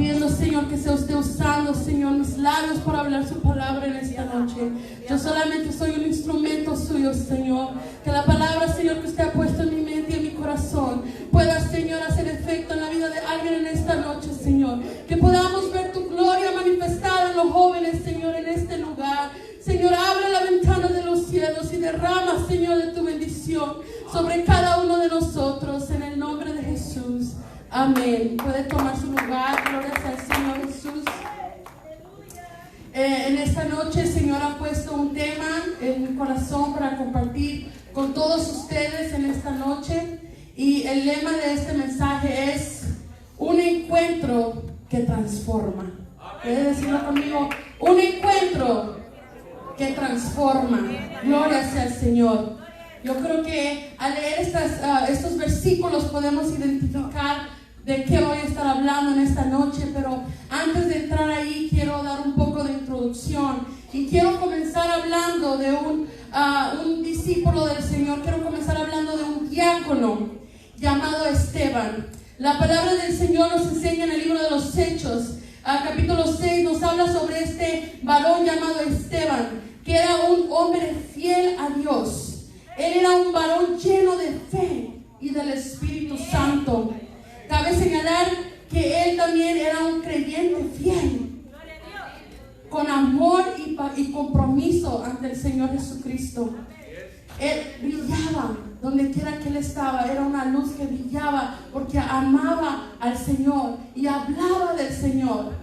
pidiendo, Señor, que sea usted usando, Señor, mis labios para hablar su palabra en esta noche. Yo solamente soy un instrumento suyo, Señor. Que la palabra, Señor, que usted ha puesto en mi mente y en mi corazón pueda, Señor, hacer efecto en la vida de alguien en esta noche, Señor. Que podamos ver tu gloria manifestada en los jóvenes, Señor, en este lugar. Señor, abre la ventana de los cielos y derrama, Señor, de tu bendición sobre cada uno de nosotros, en el nombre de Jesús. Amén. Puede tomar su lugar. Gloria al Señor Jesús. En esta noche el Señor ha puesto un tema en mi corazón para compartir con todos ustedes en esta noche. Y el lema de este mensaje es un encuentro que transforma. ¿Puede decirlo conmigo? Un encuentro que transforma. Gloria sea al Señor. Yo creo que al leer estos versículos podemos identificar de qué voy a estar hablando en esta noche, pero antes de entrar ahí quiero dar un poco de introducción y quiero comenzar hablando de un discípulo del Señor. Quiero comenzar hablando de un diácono llamado Esteban. La palabra del Señor nos enseña en el libro de los Hechos, capítulo 6, nos habla sobre este varón llamado Esteban, que era un hombre fiel a Dios. Él era un varón lleno de fe y del Espíritu Santo. Cabe señalar que él también era un creyente fiel, con amor y compromiso ante el Señor Jesucristo. Él brillaba donde quiera que él estaba. Era una luz que brillaba porque amaba al Señor y hablaba del Señor.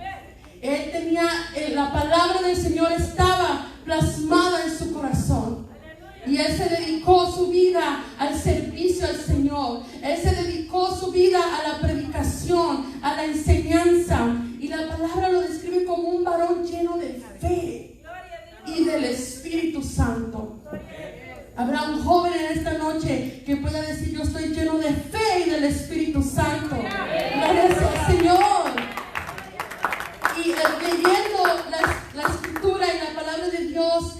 Él tenía, la palabra del Señor estaba plasmada en su corazón. Y él se dedicó su vida al servicio al Señor. Él se dedicó su vida a la predicación, a la enseñanza. Y la palabra lo describe como un varón lleno de fe y del Espíritu Santo. Habrá un joven en esta noche que pueda decir: yo estoy lleno de fe y del Espíritu Santo. Gloria al Señor. Y leyendo la escritura y la palabra de Dios,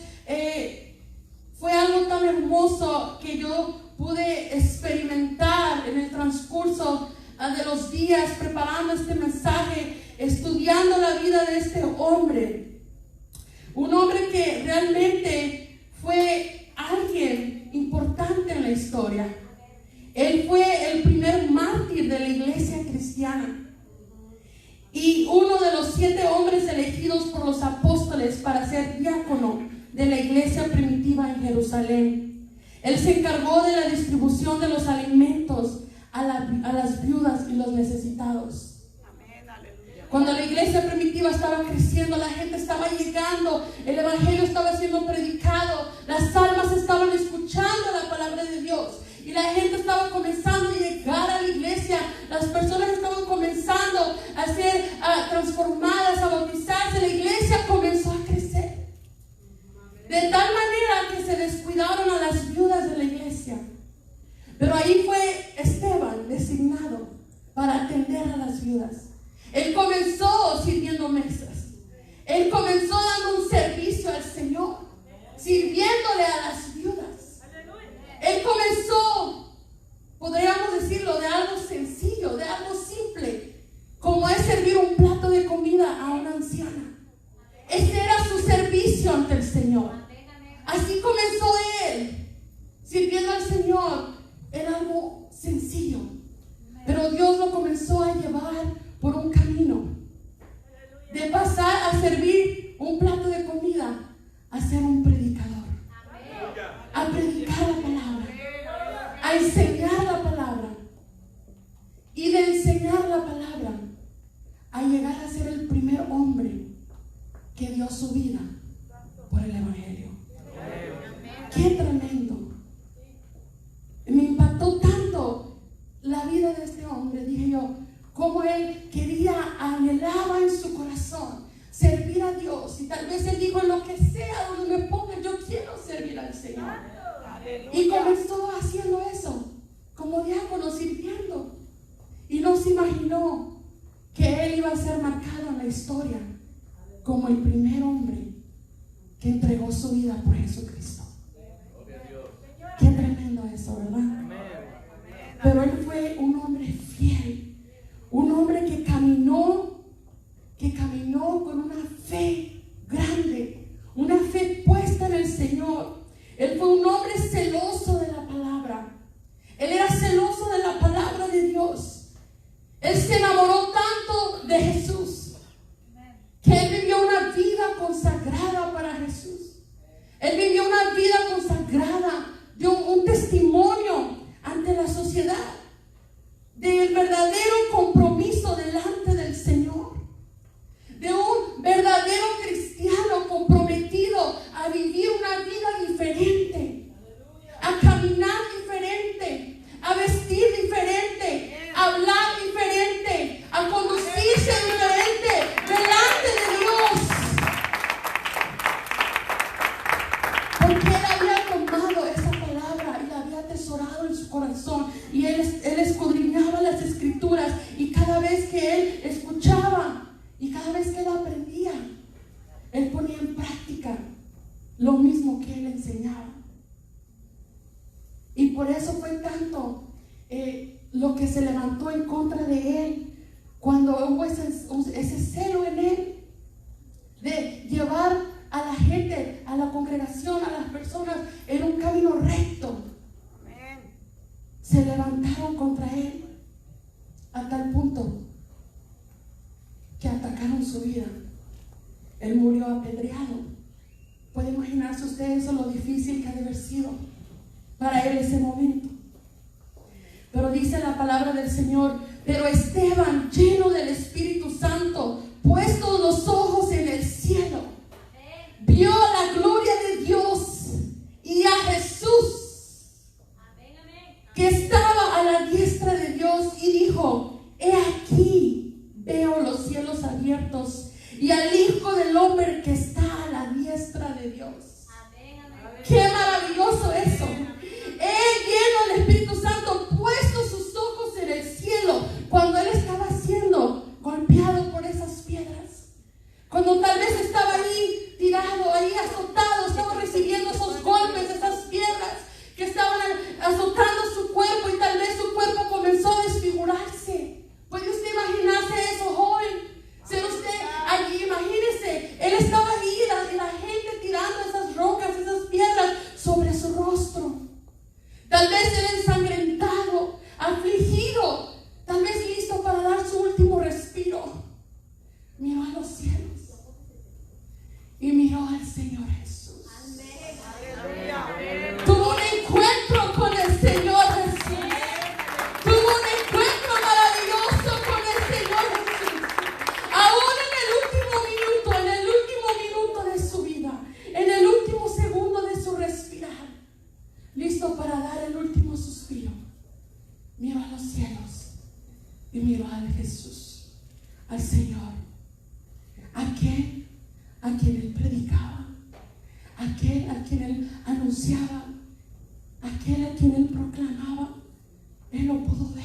fue algo tan hermoso que yo pude experimentar en el transcurso de los días preparando este mensaje, estudiando la vida de este hombre. Un hombre que realmente fue alguien importante en la historia. Él fue el primer mártir de la iglesia cristiana y uno de los 7 hombres elegidos por los apóstoles para ser diácono de la iglesia primitiva en Jerusalén. Él se encargó de la distribución de los alimentos a las viudas y los necesitados. Cuando la iglesia primitiva estaba creciendo, la gente estaba llegando, el evangelio estaba siendo predicado, las almas estaban escuchando la palabra de Dios y la gente estaba comenzando a llegar a la iglesia. Las personas estaban comenzando a ser transformadas, a bautizarse. La iglesia comenzó a crecer. De tal manera que se descuidaron a las viudas de la iglesia. Pero ahí fue Esteban designado para atender a las viudas. Él comenzó sirviendo mesas. Él comenzó dando un servicio al Señor, sirviéndole a las viudas. Él comenzó, podríamos decirlo, de algo sencillo, de algo simple, como es servir un plato de comida a una anciana. Ese era su servicio ante el Señor. Así comenzó él, sirviendo al Señor. Era algo sencillo, pero Dios lo comenzó a llevar por un camino de pasar a servir un plato de comida a ser un predicador, a predicar la palabra, a enseñar la palabra, y de enseñar la palabra a llegar a ser el primer hombre que dio su vida por el evangelio. ¡Qué tremendo! Me impactó tanto la vida de este hombre. Dije yo, cómo él quería, anhelaba en su corazón servir a Dios. Y tal vez él dijo: en lo que sea, donde me ponga, yo quiero servir al Señor. Y comenzó haciendo eso, como diácono, sirviendo. Y no se imaginó que él iba a ser marcado en la historia como el primer hombre que entregó su vida por Jesucristo. Qué tremendo eso, ¿verdad? Pero él fue un hombre fiel, un hombre que caminó Él fue un hombre celoso de la palabra. Él era celoso de la palabra de Dios. Él se enamoró tanto de Jesús que él vivió una vida consagrada para Jesús. Él vivió una vida consagrada, dio un testimonio ante la sociedad del verdadero compromiso delante del Señor, de un verdadero cristiano comprometido a vivir una vida diferente, a caminar diferente, a vestir diferente, a hablar diferente, a conducirse diferente delante de Dios. Porque él había tomado esa palabra y la había atesorado en su corazón, y él escudriñaba las escrituras, y cada vez que él escuchaba y cada vez que él aprendía, él ponía en práctica lo mismo que él enseñaba. Y por eso fue tanto lo que se levantó en contra de él, cuando hubo ese celo en él de llevar a la gente, a la congregación, a las personas en un camino recto. Se levantaron contra él a tal punto que atacaron su vida. Él murió apedreado. ¿Puede imaginarse usted eso, lo difícil que ha de haber sido para él ese momento? Pero dice la palabra del Señor: pero Esteban, lleno del Espíritu Santo, puestos los ojos en el cielo, vio la gloria de Dios y a Jesús, que estaba a la diestra de Dios, y dijo: he aquí, veo los cielos abiertos y al Hijo del Hombre que está a la diestra de Dios. ¡Qué maravilloso eso! Él, lleno del Espíritu Santo, puesto sus ojos en el cielo, cuando él estaba siendo golpeado por esas piedras, cuando tal vez estaba ahí tirado, ahí azotado, estaba recibiendo esos golpes, esas piedras que estaban azotando su cuerpo, y tal vez su cuerpo comenzó a desfigurarse. ¿Puede usted imaginarse eso, joven? Ser usted allí, imagínese, él estaba ahí y la gente tirando esas rocas, esas piedras sobre su rostro. Tal vez él ensangrentado, afligido, tal vez listo para dar su último respiro. Miró a los cielos y miró al Señor Jesús. Tuvo un encuentro con el Señor Jesús. Tuvo un encuentro maravilloso con el Señor Jesús. Aún en el último minuto de su vida, en el último segundo de su respirar, listo para dar el último suspiro, miró a los cielos y miró a Jesús, al Señor, aquel a quien él predicaba, aquel a quien él anunciaba, aquel a quien él proclamaba. Él lo pudo ver,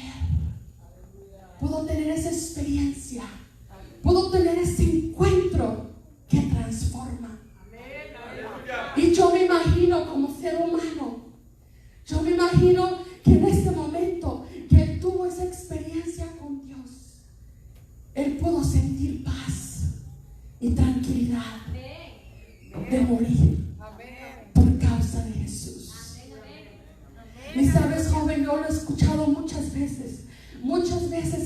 pudo tener esa experiencia, pudo tener ese encuentro que transforma. Y yo me imagino, como ser humano, yo me imagino que en ese momento que él tuvo esa experiencia con Dios, él pudo sentir paz y tranquilidad de morir por causa de Jesús. Y sabes, joven, yo lo he escuchado muchas veces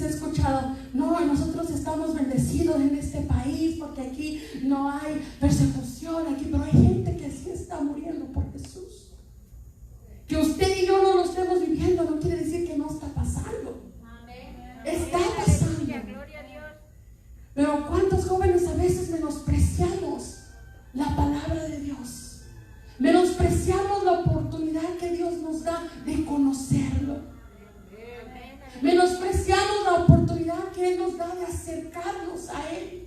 he escuchado: no, nosotros estamos bendecidos en este país porque aquí no hay persecución, aquí, pero hay gente que sí está muriendo por Jesús. Que usted y yo no lo estemos viviendo no quiere decir que no está pasando. Está pasando. Pero ¿cuántos jóvenes a veces menospreciamos la palabra de Dios? Menospreciamos la oportunidad que Dios nos da de conocerlo. Menospreciamos la oportunidad que Él nos da de acercarnos a Él.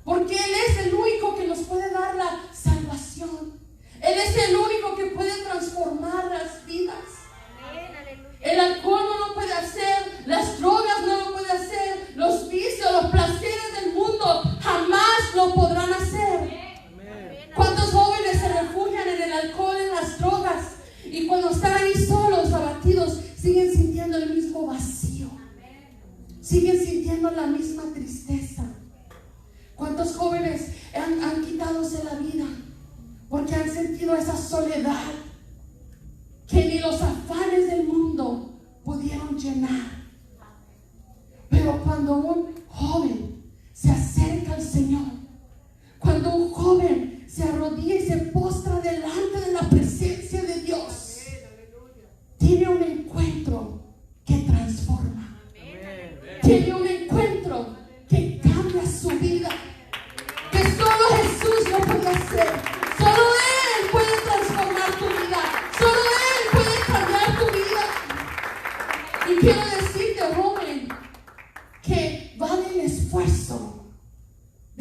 Porque Él es el único que nos puede dar la salvación. Él es el único que puede transformar las vidas. El alcohol no lo puede hacer, las drogas no lo puede hacer, los vicios, los placeres del mundo jamás lo podrán hacer. ¿Cuántos jóvenes se refugian en el alcohol, en las drogas, y cuando están ahí solos, abatidos, siguen sintiendo el mismo vacío, siguen sintiendo la misma tristeza? ¿Cuántos jóvenes han quitadose la vida porque han sentido esa soledad,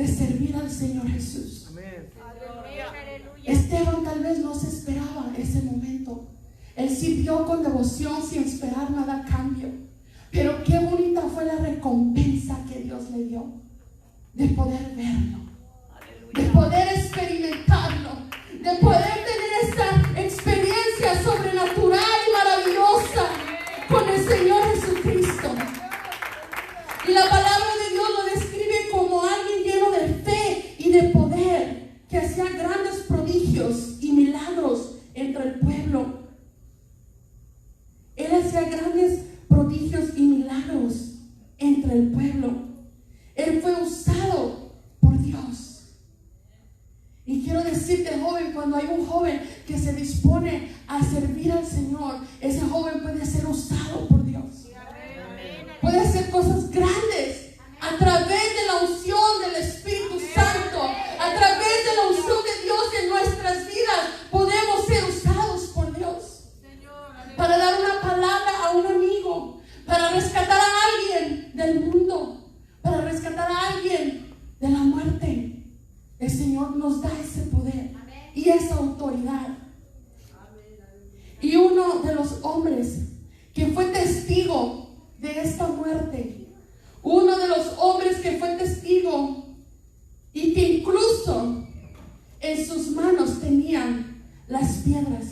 de servir al Señor Jesús. Amén. Esteban tal vez no se esperaba ese momento. Él sirvió con devoción sin esperar nada a cambio. Pero qué bonita fue la recompensa que Dios le dio de poder verlo, de poder experimentarlo, de poder tener esta experiencia sobrenatural y maravillosa con el Señor Jesucristo. Y la palabra de Dios lo describe como alguien lleno de fe y de poder, que hacía grandes prodigios y milagros entre el pueblo. Él hacía grandes prodigios y milagros entre el pueblo. Él fue usado por Dios. Y quiero decirte, joven, cuando hay un joven que se dispone a servir al Señor, ese joven puede ser usado por Dios. Puede hacer cosas grandes a través de la unción del Espíritu Santo, a través de la unción de Dios en nuestras vidas. Podemos ser usados por Dios para dar una palabra a un amigo, para rescatar a alguien del mundo, para rescatar a alguien de la muerte. El Señor nos da ese poder y esa autoridad. Y uno de los hombres que fue testigo de esta muerte, uno de los hombres que fue testigo y que incluso en sus manos tenían las piedras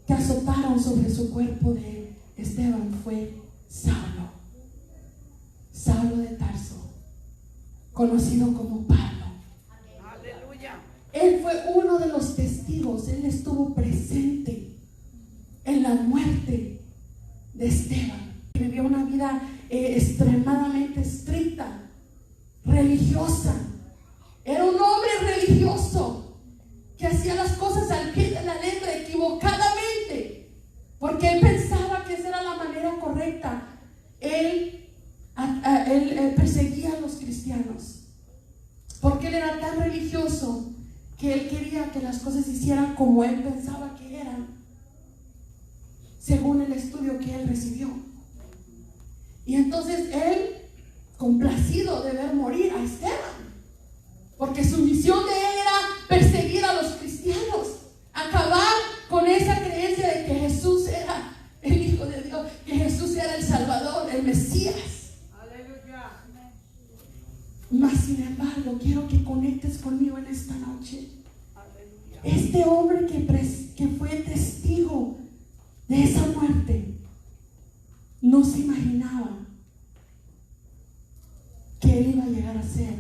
que azotaron sobre su cuerpo de Esteban, fue Saulo. Saulo de Tarso, conocido como Pablo. Aleluya. Él fue uno de los testigos. Él estuvo presente en la muerte de Esteban. Vivió una vida extremadamente estricta, religiosa. Era un hombre religioso que hacía las cosas al pie de la letra, equivocadamente, porque él pensaba que esa era la manera correcta. Él perseguía a los cristianos porque él era tan religioso que él quería que las cosas se hicieran como él pensaba que eran, según el estudio que él recibió. Y entonces él, complacido de ver morir a Esteban, porque su misión de él era perseguir a los cristianos, acabar con esa creencia de que Jesús era el Hijo de Dios, que Jesús era el Salvador, el Mesías. Mas sin embargo, quiero que conectes conmigo en esta noche. Este hombre que fue testigo de esa muerte no se imaginaba que él iba a llegar a ser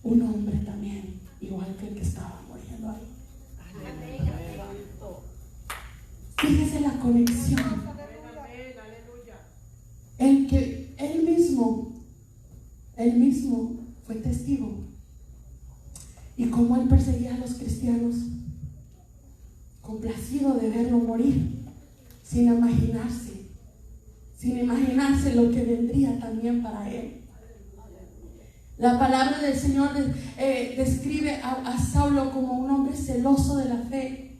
un hombre también, igual que el que estaba muriendo ahí. Fíjese la conexión. El que él mismo fue testigo. Y como él perseguía a los cristianos, complacido de verlo morir, sin imaginarse lo que vendría también para él. La palabra del Señor describe a Saulo como un hombre celoso de la fe.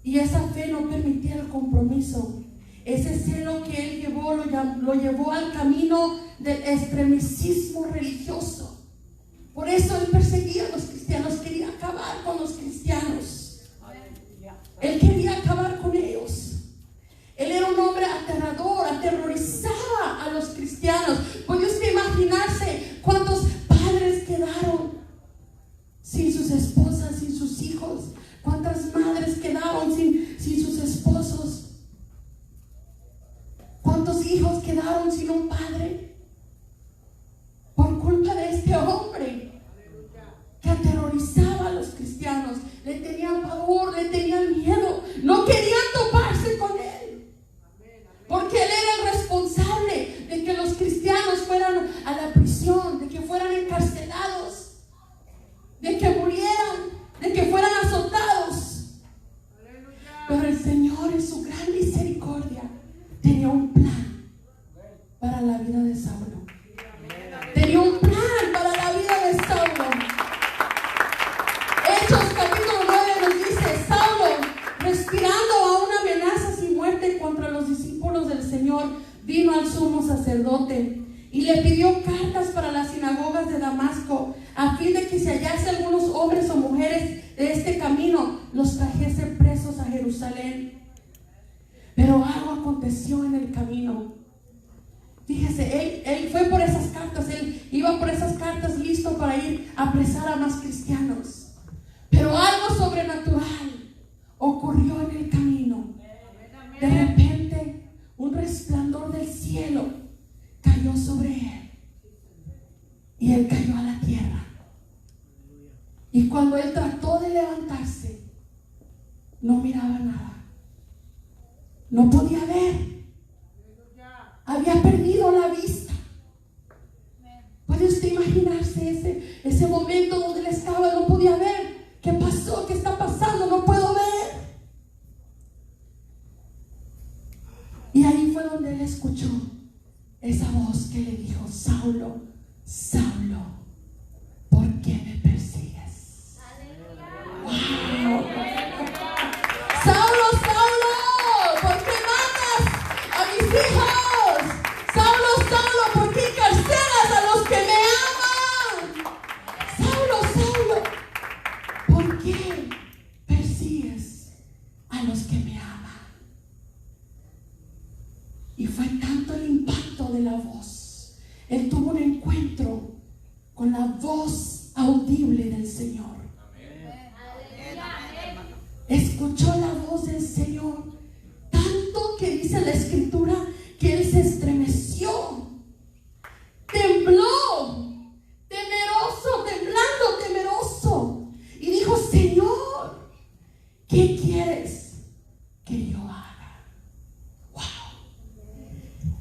Y esa fe no permitía el compromiso. Ese celo que él llevó lo llevó al camino del extremismo religioso. Por eso él perseguía a los cristianos, quería acabar con los cristianos. Él quería acabar con ellos. Él era un hombre aterrador, aterrorizaba a los cristianos. ¿Puede usted imaginarse cuántos padres quedaron sin sus esposas, sin sus hijos? ¿Cuántas madres quedaron sin sus esposos? ¿Cuántos hijos quedaron sin un padre? Por culpa de este hombre que aterrorizaba a los cristianos. Le tenían pavor, le tenían miedo, no querían toparse con él, porque él era el responsable de que los cristianos fueran a la prisión, de que fueran encarcelados, de que murieran, de que fueran azotados. Pero el Señor, en su gran misericordia, tenía un plan para la vida de Saulo. Tenía un plan para la vida de Saulo. Hechos capítulo 9 nos dice: Saulo, respirando aún amenazas y muerte contra los discípulos del Señor, vino al sumo sacerdote y le pidió cartas para las sinagogas de Damasco, a fin de que si hallase algunos hombres o mujeres de este camino, los trajese presos a Jerusalén. Pero algo aconteció en el camino. Fíjese, él fue por esas cartas, él iba por esas cartas listo para ir a apresar a más cristianos. Pero algo sobrenatural ocurrió en el camino. De repente, un resplandor del cielo cayó sobre él. Y él cayó a la tierra. Y cuando él trató de levantarse, no miraba nada. No podía ver. Había perdido la vista. ¿Puede usted imaginarse ese momento donde él estaba? No podía ver. ¿Qué pasó? ¿Qué está pasando? No puedo ver. Y ahí fue donde él escuchó esa voz que le dijo: Saulo, Saulo, ¿por qué me persigues? ¡Wow! Saulo, Saulo, ¿por qué matas a mis hijos? Saulo, Saulo, ¿por qué encarcelas a los que me aman? Saulo, Saulo, ¿por qué persigues a los que me aman? Y fue tanto el impacto de la voz. Él tuvo un encuentro con la voz audible del Señor. Escuchó la voz del Señor, tanto que dice la Escritura que él se estremeció, tembló, temeroso, y dijo: Señor, ¿qué quieres que yo haga? Wow.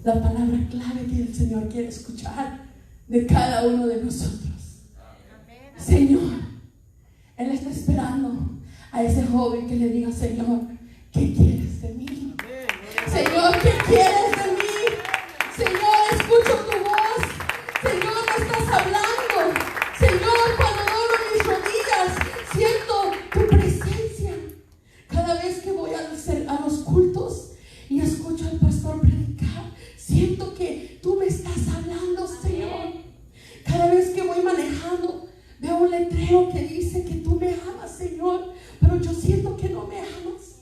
La palabra clave que el Señor quiere escuchar de cada uno de nosotros. Señor, Él está esperando a ese joven que le diga: Señor, ¿qué quieres de mí? Señor, ¿qué quieres de mí? Señor, escucho tu voz. Señor, me estás hablando. Señor, cuando doblo mis rodillas, siento tu presencia. Cada vez que voy a los cultos y escucho al pastor predicar, siento que tú me estás hablando, Señor. Cada vez que voy manejando, veo un letrero que dice que tú me amas, Señor, pero yo siento que no me amas,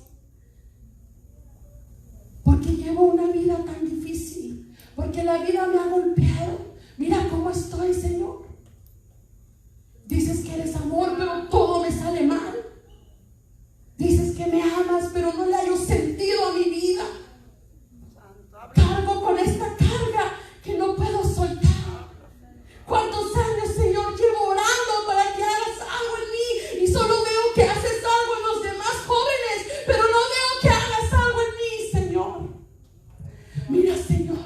porque llevo una vida tan difícil, porque la vida me ha golpeado. Mira cómo estoy, Señor. Dices que eres amor, pero todo me sale mal. Dices que me amas, pero no le hallo sentido a mi vida. Cargo con esta carga que no puedo soltar. ¿Cuántos años, Señor, llevo orando para que hagas algo en mí? Y solo veo que haces algo en los demás jóvenes, pero no veo que hagas algo en mí, Señor. Mira, Señor,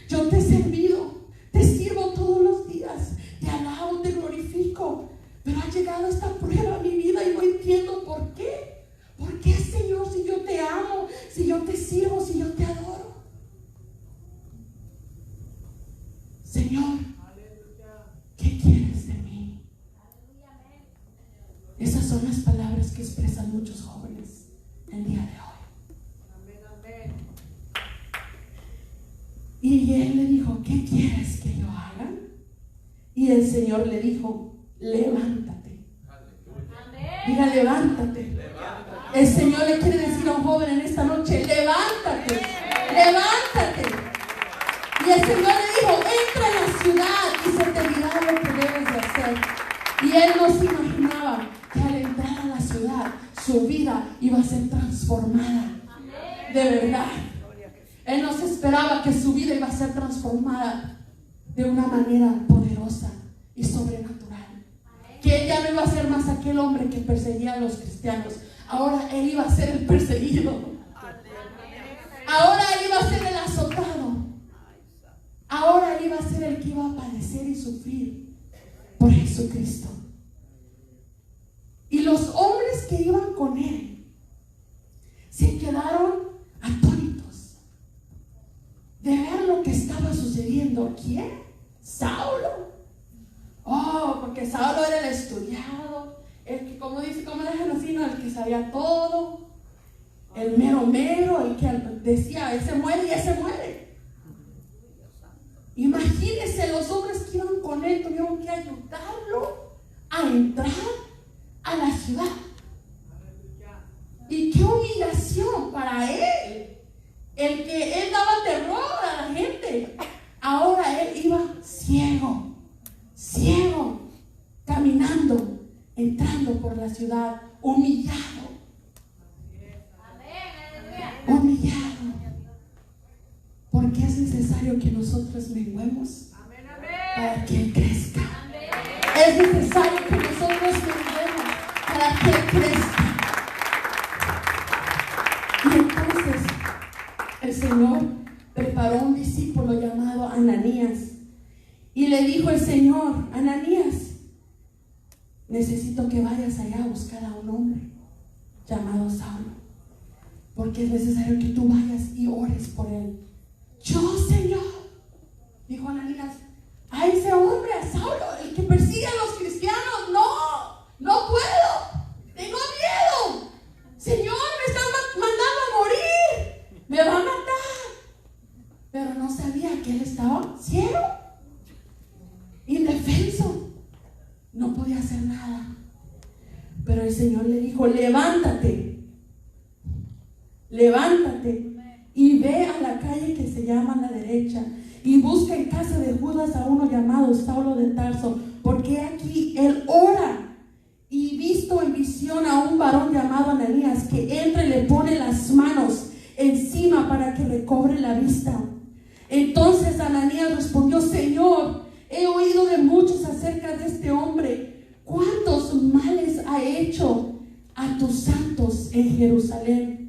yo te he servido, te sirvo todos los días, te alabo, te glorifico, pero ha llegado esta prueba a mi vida y no entiendo por qué. ¿Por qué, Señor, si yo te amo, si yo te sirvo, si yo te adoro? Señor, ¿qué quieres de mí? Esas son las palabras que expresan muchos jóvenes el día de hoy. Y él le dijo: ¿qué quieres que yo haga? Y el Señor le dijo: levántate. Diga: levántate. El Señor le quiere decir a un joven en esta noche: levántate, levántate. Y el Señor le dijo: entra en la ciudad y se te dirá lo que debes de hacer. Y él no se imaginaba que al entrar a la ciudad su vida iba a ser transformada. De verdad. Él no se esperaba que su vida iba a ser transformada de una manera poderosa y sobrenatural. Que él ya no iba a ser más aquel hombre que perseguía a los cristianos. Ahora él iba a ser el perseguido. Ahora él iba a ser el azotado. Ahora él iba a ser el que iba a padecer y sufrir por Jesucristo. Y los hombres que iban con él se quedaron atónitos de ver lo que estaba sucediendo. ¿Quién? Saulo. Oh, porque Saulo era el estudiado, el que, como dice, como dejan así, ¿no? El que sabía todo, el mero, el que decía: ese muere y ese muere. Imagínate imagínense, los hombres que iban con él tuvieron que ayudarlo a entrar a la ciudad. Y qué humillación para él. El que él daba terror a la gente, ahora él iba ciego, caminando, entrando por la ciudad, humillado. Porque es necesario que nosotros menguemos para que él crezca. Es necesario que nosotros menguemos para que él crezca. Y entonces el Señor preparó un discípulo llamado Ananías. Y le dijo el Señor: Ananías, necesito que vayas allá a buscar a un hombre llamado Saulo, porque es necesario que tú vayas y ores por él. Yo, Señor, dijo Ananías, a ese hombre, a Saulo, el que persigue a los cristianos, no puedo, tengo miedo. Señor, me están mandando a morir, me va a matar. Pero no sabía que él estaba ciego, indefenso, no podía hacer nada. Pero el Señor le dijo: levántate y ve a la calle que se llama La Derecha y busca en casa de Judas a uno llamado Saulo de Tarso, porque aquí él ora. Y visto en visión a un varón llamado Ananías, que entra y le pone las manos encima para que recobre la vista. Entonces Ananías respondió: Señor, he oído de muchos acerca de este hombre, cuántos males ha hecho a tus santos en Jerusalén.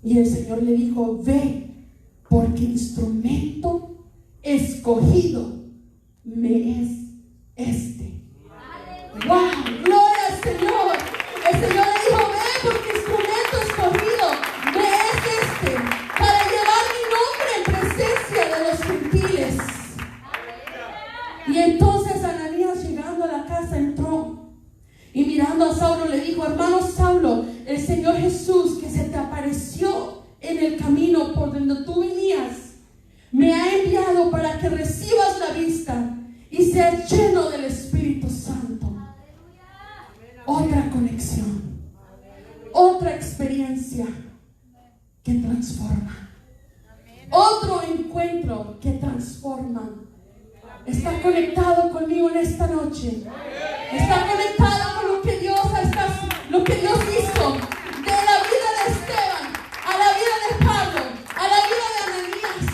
Y el Señor le dijo: ve, porque instrumento escogido me es este. ¡Wow! ¡Gloria al Señor! El Señor le dijo: ve, porque instrumento escogido me es este, para llevar mi nombre en presencia de los gentiles. Y entonces Ananías, llegando a la casa, entró y mirando a Saulo le dijo: hermano Saulo, el Señor Jesús, que se te apareció en el camino por donde tú venías, me ha enviado para que recibas la vista y seas lleno del Espíritu Santo. Otra conexión, otra experiencia que transforma, otro encuentro que transforma. Está conectado conmigo en esta noche. Está conectado con lo que Dios hizo de la vida de Esteban, a la vida de Pablo, a la vida de Ananías.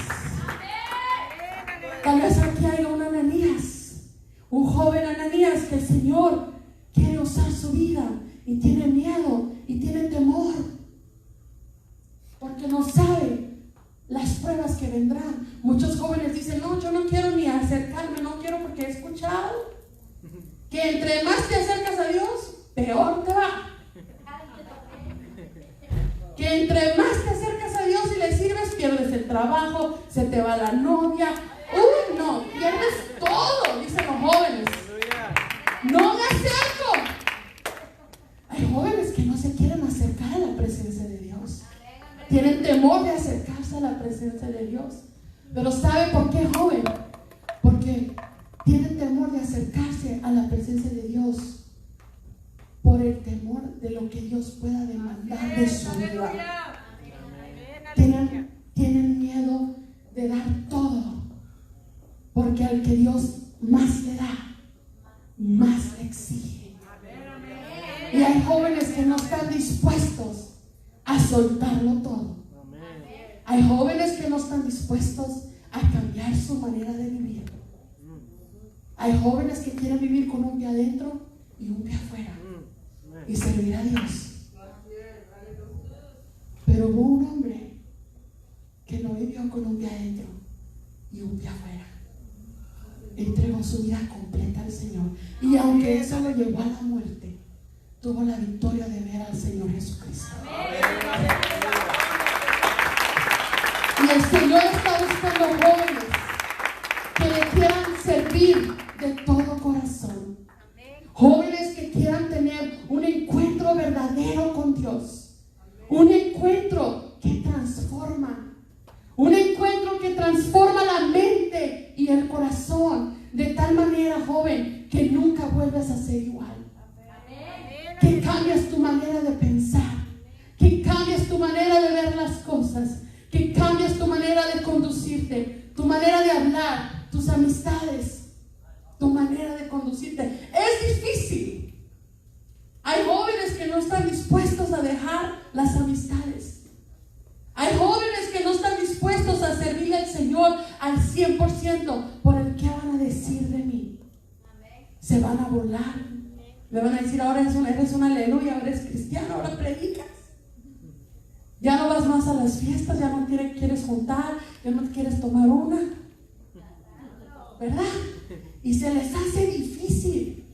Tal vez aquí hay un Ananías, un joven Ananías, que el Señor quiere usar su vida y tiene miedo y tiene temor, porque no sabe las pruebas que vendrán. Muchos jóvenes dicen: no, yo no quiero ni acercarme, no quiero, porque he escuchado que entre más te acercas a Dios, peor te va. Que entre más te acercas a Dios y le sirves, pierdes el trabajo, se te va la novia. Uy, no, pierdes todo, dicen los jóvenes. No me acerco. Hay jóvenes que no se quieren acercar a la presencia de Dios. Tienen temor de acercarse a la presencia de Dios. Pero ¿sabe por qué, joven? Porque tienen temor de acercarse a la presencia de Dios por el temor de lo que Dios pueda demandar de su vida. Tienen miedo de dar todo, porque al que Dios más le da, más le exige. Y hay jóvenes que no están dispuestos a soltarlo todo. Hay jóvenes que no están dispuestos a cambiar su manera de vivir. Hay jóvenes que quieren vivir con un pie adentro y un pie afuera y servir a Dios. Pero hubo un hombre que no vivió con un pie adentro y un pie afuera. Entregó su vida completa al Señor, y aunque eso lo llevó a la muerte, tuvo la victoria de ver al Señor Jesucristo. Y el Señor está buscando jóvenes que le quieran servir de todo corazón. Jóvenes que quieran tener un encuentro verdadero con Dios. Un encuentro que transforma. Un encuentro que transforma la mente joven, que nunca vuelves a ser igual. Que cambias tu manera de pensar, que cambias tu manera de ver las cosas, que cambias tu manera de conducirte, tu manera de hablar, tus amistades, tu manera de conducirte. Es difícil. Hay jóvenes que no están dispuestos a dejar las amistades. Hay jóvenes que no están dispuestos a servirle al Señor al 100% por el que van a decir de mí. Se van a burlar. Le van a decir, ahora eres un aleluya, ahora eres cristiano, ahora predicas. Ya no vas más a las fiestas, ya no quieres juntar, ya no quieres tomar una. ¿Verdad? Y se les hace difícil.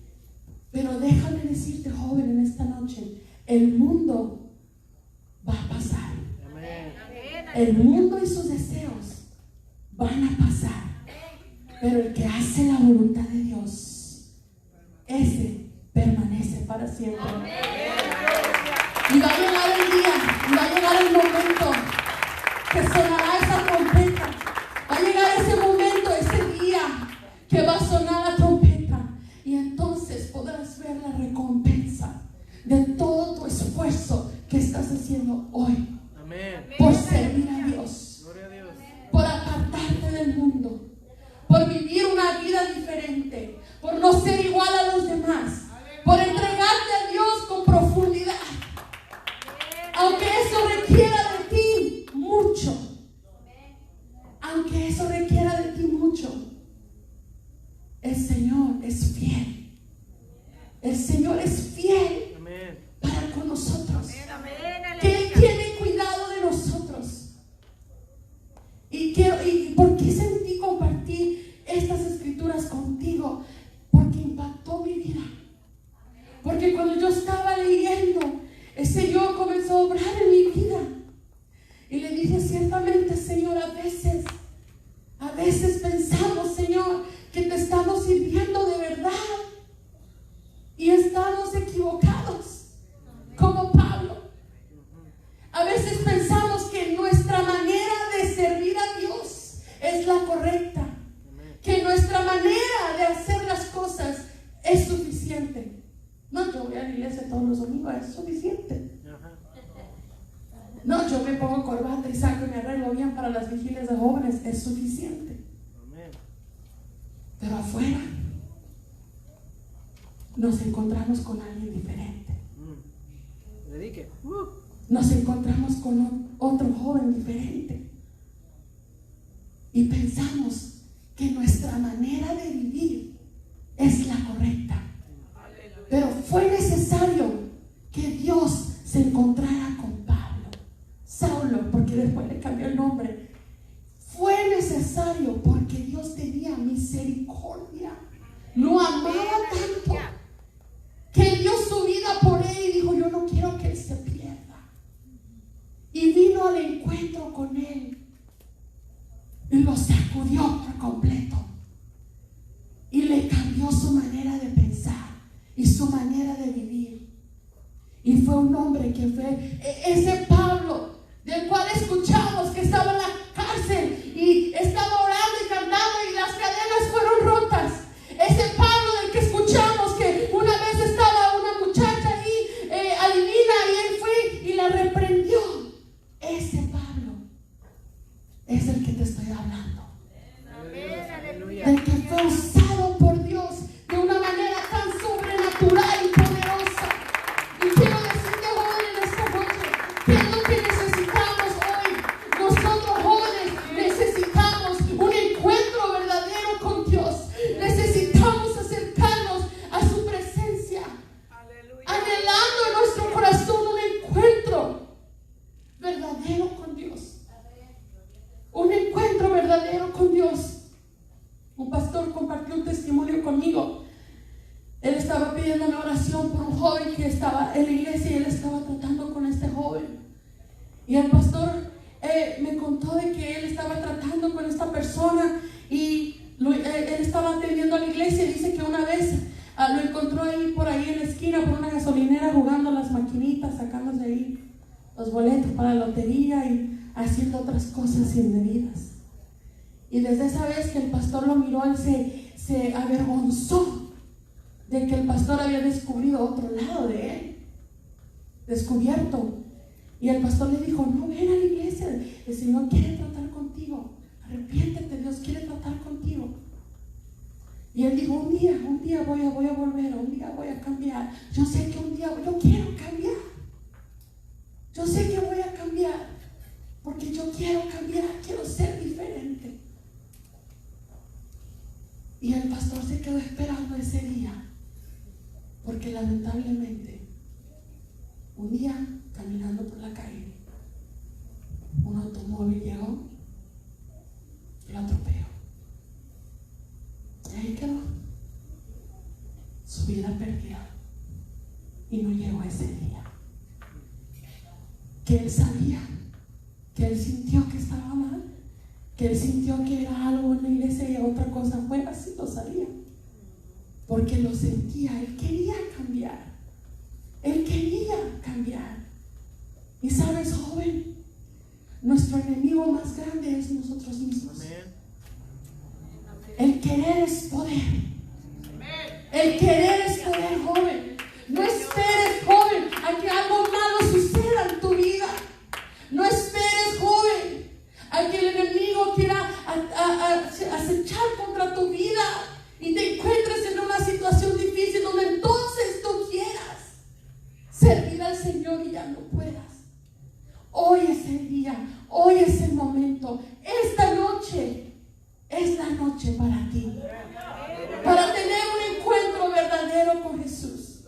Pero déjame decirte, joven, en esta noche, el mundo va a pasar. El mundo y sus deseos van a pasar. Pero el que hace la voluntad de Dios, ese permanece para siempre. Y va a llegar el día, y va a llegar el momento que sonará esa trompeta. Va a llegar ese momento, ese día que va a sonar la trompeta. Y entonces podrás ver la recompensa de todo tu esfuerzo que estás haciendo hoy. Amén. Por servir a Dios, por apartarte del mundo, por vivir una vida diferente, por no ser igual a los demás, por entregarte a Dios con profundidad. Aunque eso requiera de ti mucho, aunque eso requiera de ti mucho, el Señor es fiel. El Señor es fiel para con nosotros. Que Él tiene cuidado de nosotros. Y ¿por qué sentí compartir estas escrituras contigo? Porque impactó mi vida. Porque cuando yo estaba leyendo, el Señor comenzó a obrar en mi vida. Y le dije, ciertamente, Señor, a veces pensamos, Señor, que te estamos sirviendo de verdad. Y estamos equivocados, como Pablo. A veces pensamos que nuestra manera de servir a Dios es la correcta. Que nuestra manera de hacer las cosas es suficiente. No, yo voy a la iglesia todos los domingos, es suficiente. No, yo me pongo corbata y saco y me arreglo bien para las vigilias de jóvenes, es suficiente. Pero afuera nos encontramos con alguien diferente. Nos encontramos con otro joven diferente. Y pensamos que nuestra manera de vivir es la correcta. Pero fue necesario que Dios se encontrara con Pablo, Saulo, porque después le cambió el nombre. Fue necesario porque Dios tenía misericordia. Lo amaba tanto que dio su vida por él y dijo, yo no quiero que él se pierda. Y vino al encuentro con él y lo sacudió por completo y le cambió su manera de pensar y su manera de vivir. Y fue un hombre que fue ese Pablo del cual escuchamos que estaba en la cárcel y estaba orando y cantando y las cadenas fueron rotas. Ese Pablo del que escuchamos que una vez estaba una muchacha ahí adivina y él fue y la reprendió. Ese Pablo es el que te estoy hablando. El que fue usado por Dios de una manera tan sobrenatural y poderosa. Y quiero decirte, joven, en esta noche, ¿qué es lo que necesitamos hoy? Nosotros jóvenes necesitamos un encuentro verdadero con Dios. Necesitamos acercarnos a su presencia, anhelando en nuestro corazón un encuentro verdadero con Dios. Un encuentro verdadero con Dios. Un pastor compartió un testimonio conmigo. Él estaba pidiendo una oración por un joven que estaba en la iglesia y él estaba tratando con este joven. Y el pastor me contó de que él estaba tratando con esta persona y él estaba atendiendo a la iglesia y dice que una vez lo encontró ahí por ahí en la esquina por una gasolinera jugando a las maquinitas, sacándose ahí los boletos para la lotería y haciendo otras cosas indebidas. Y desde esa vez que el pastor lo miró, él se avergonzó de que el pastor había descubrido otro lado de él, descubierto. Y el pastor le dijo: no, ven a la iglesia, el Señor quiere tratar contigo, arrepiéntete, Dios quiere tratar contigo. Y él dijo: un día voy a volver, un día voy a cambiar. Yo sé que un día yo quiero cambiar. Yo sé que voy a cambiar, porque yo quiero cambiar, quiero ser diferente. Y el pastor se quedó esperando ese día, porque lamentablemente un día, caminando por la calle, un automóvil llegó y lo atropelló. Y ahí quedó, su vida perdida, y no llegó ese día. Que él sabía, que él sintió que estaba mal, que él sintió que era algo en la iglesia y otra cosa fuera, sí lo sabía, porque lo sentía. Él quería cambiar, él quería cambiar. Y sabes, joven, nuestro enemigo más grande es nosotros mismos. El querer es poder. El querer es poder, joven. No esperes, joven, a que algo malo suceda en tu vida. No esperes, joven, a que el enemigo quiera acechar contra tu vida y te encuentres en una situación difícil donde entonces tú quieras servir al Señor y ya no puedas. Hoy es el día, hoy es el momento. Esta noche es la noche para ti, para tener un encuentro verdadero con Jesús.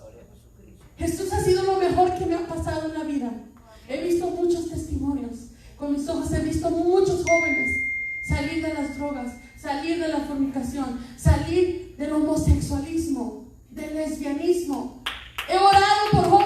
Jesús ha sido lo mejor que me ha pasado en la vida. He visto muchos testimonios. Con mis ojos he visto muchos jóvenes salir de las drogas, salir de la fornicación, salir del homosexualismo, del lesbianismo. He orado por jóvenes